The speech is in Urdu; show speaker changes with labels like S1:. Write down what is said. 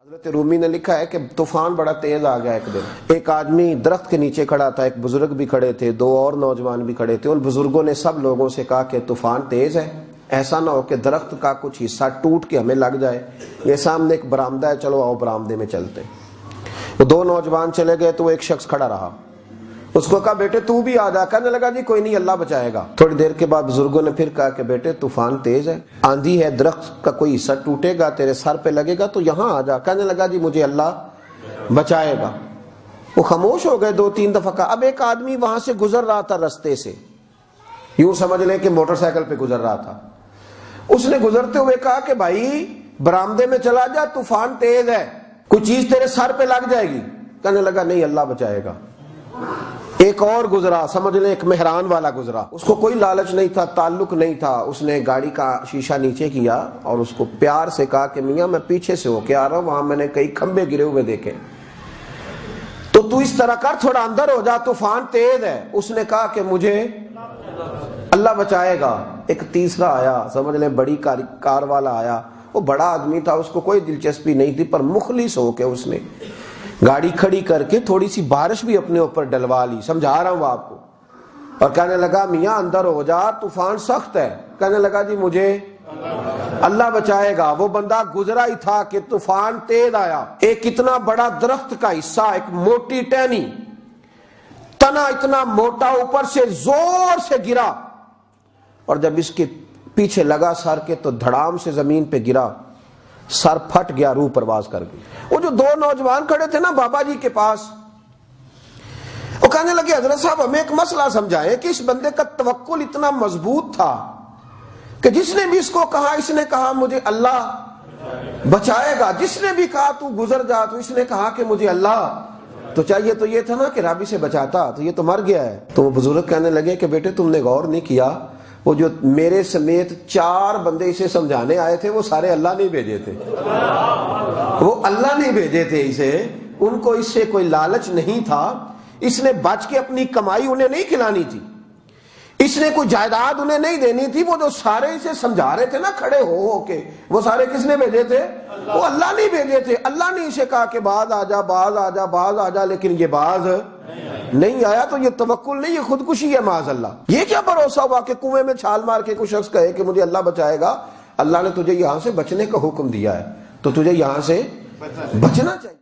S1: حضرت رومی نے لکھا ہے کہ طوفان بڑا تیز آ گیا ایک دن. ایک آدمی درخت کے نیچے کھڑا تھا, ایک بزرگ بھی کھڑے تھے, دو اور نوجوان بھی کھڑے تھے. ان بزرگوں نے سب لوگوں سے کہا کہ طوفان تیز ہے, ایسا نہ ہو کہ درخت کا کچھ حصہ ٹوٹ کے ہمیں لگ جائے. یہ سامنے ایک برآمدہ ہے, چلو آؤ برآمدے میں چلتے. وہ دو نوجوان چلے گئے تو وہ ایک شخص کھڑا رہا. اس کو کہا بیٹے تو بھی آ جا. کہنے لگا جی کوئی نہیں, اللہ بچائے گا. تھوڑی دیر کے بعد بزرگوں نے پھر کہا کہ بیٹے طوفان تیز ہے, آندھی ہے, درخت کا کوئی حصہ ٹوٹے گا, تیرے سر پہ لگے گا, تو یہاں آ جا. کہنے لگا جی مجھے اللہ بچائے گا. وہ خاموش ہو گئے, دو تین دفعہ کہا. اب ایک آدمی وہاں سے گزر رہا تھا رستے سے, یوں سمجھ لیں کہ موٹر سائیکل پہ گزر رہا تھا. اس نے گزرتے ہوئے کہا کہ بھائی برآمدے میں چلا جا, طوفان تیز ہے, کوئی چیز تیرے سر پہ لگ جائے گی. کہنے لگا نہیں, اللہ بچائے گا. ایک اور گزرا, سمجھ لیں ایک مہران والا گزرا. اس کو کوئی لالچ نہیں تھا, تعلق نہیں تھا. اس نے گاڑی کا شیشہ نیچے کیا اور اس کو پیار سے کہا کہ میاں میں پیچھے سے ہو کے آ رہا ہوں, وہاں میں نے کئی کھمبے گرے ہوئے دیکھے, تو اس طرح کر, تھوڑا اندر ہو جا, طوفان تیز ہے. اس نے کہا کہ مجھے اللہ بچائے گا. ایک تیسرا آیا, سمجھ لیں بڑی کار والا آیا. وہ بڑا آدمی تھا, اس کو کوئی دلچسپی نہیں تھی, پر مخلص ہو کے اس نے گاڑی کھڑی کر کے تھوڑی سی بارش بھی اپنے اوپر ڈلوا لی. سمجھا رہا ہوں آپ کو. اور کہنے لگا میاں اندر ہو جا, طوفان سخت ہے. کہنے لگا جی مجھے اللہ بچائے گا. وہ بندہ گزرا ہی تھا کہ طوفان تیز آیا. ایک اتنا بڑا درخت کا حصہ, ایک موٹی ٹہنی, تنا اتنا موٹا, اوپر سے زور سے گرا, اور جب اس کے پیچھے لگا سر کے تو دھڑام سے زمین پہ گرا, سر پھٹ گیا, روح پرواز کر گئی. وہ جو دو نوجوان کھڑے تھے نا بابا جی کے پاس, وہ کہنے لگے حضرت صاحب ہمیں ایک مسئلہ سمجھائیں کہ اس بندے کا توکل اتنا مضبوط تھا کہ جس نے بھی اس کو کہا, اس نے کہا مجھے اللہ بچائے گا. جس نے بھی کہا تو گزر جا, تو اس نے کہا کہ مجھے اللہ, تو چاہیے تو یہ تھا نا کہ رابی سے بچاتا, تو یہ تو مر گیا ہے. تو وہ بزرگ کہنے لگے کہ بیٹے تم نے غور نہیں کیا, وہ جو میرے سمیت 4 بندے اسے سمجھانے آئے تھے وہ سارے اللہ نہیں بھیجے تھے, وہ اللہ نہیں بھیجے تھے اسے. ان کو اس سے کوئی لالچ نہیں تھا. اس نے بچ کے اپنی کمائی انہیں نہیں کھلانی تھی, اس نے کوئی جائیداد انہیں نہیں دینی تھی. وہ جو سارے اسے سمجھا رہے تھے نا کھڑے ہو کے, وہ سارے کس نے بھیجے تھے؟ وہ اللہ نہیں بھیجے تھے. اللہ نے اسے کہا کہ باز آ جا, باز آ جا, باز آ جا, لیکن یہ باز نہیں آیا. تو یہ توکل نہیں, یہ خودکشی ہے معاذ اللہ. یہ کیا بھروسہ ہوا کہ کنویں میں چھال مار کے کوئی شخص کہے کہ مجھے اللہ بچائے گا. اللہ نے تجھے یہاں سے بچنے کا حکم دیا ہے, تو تجھے یہاں سے بچنا چاہیے.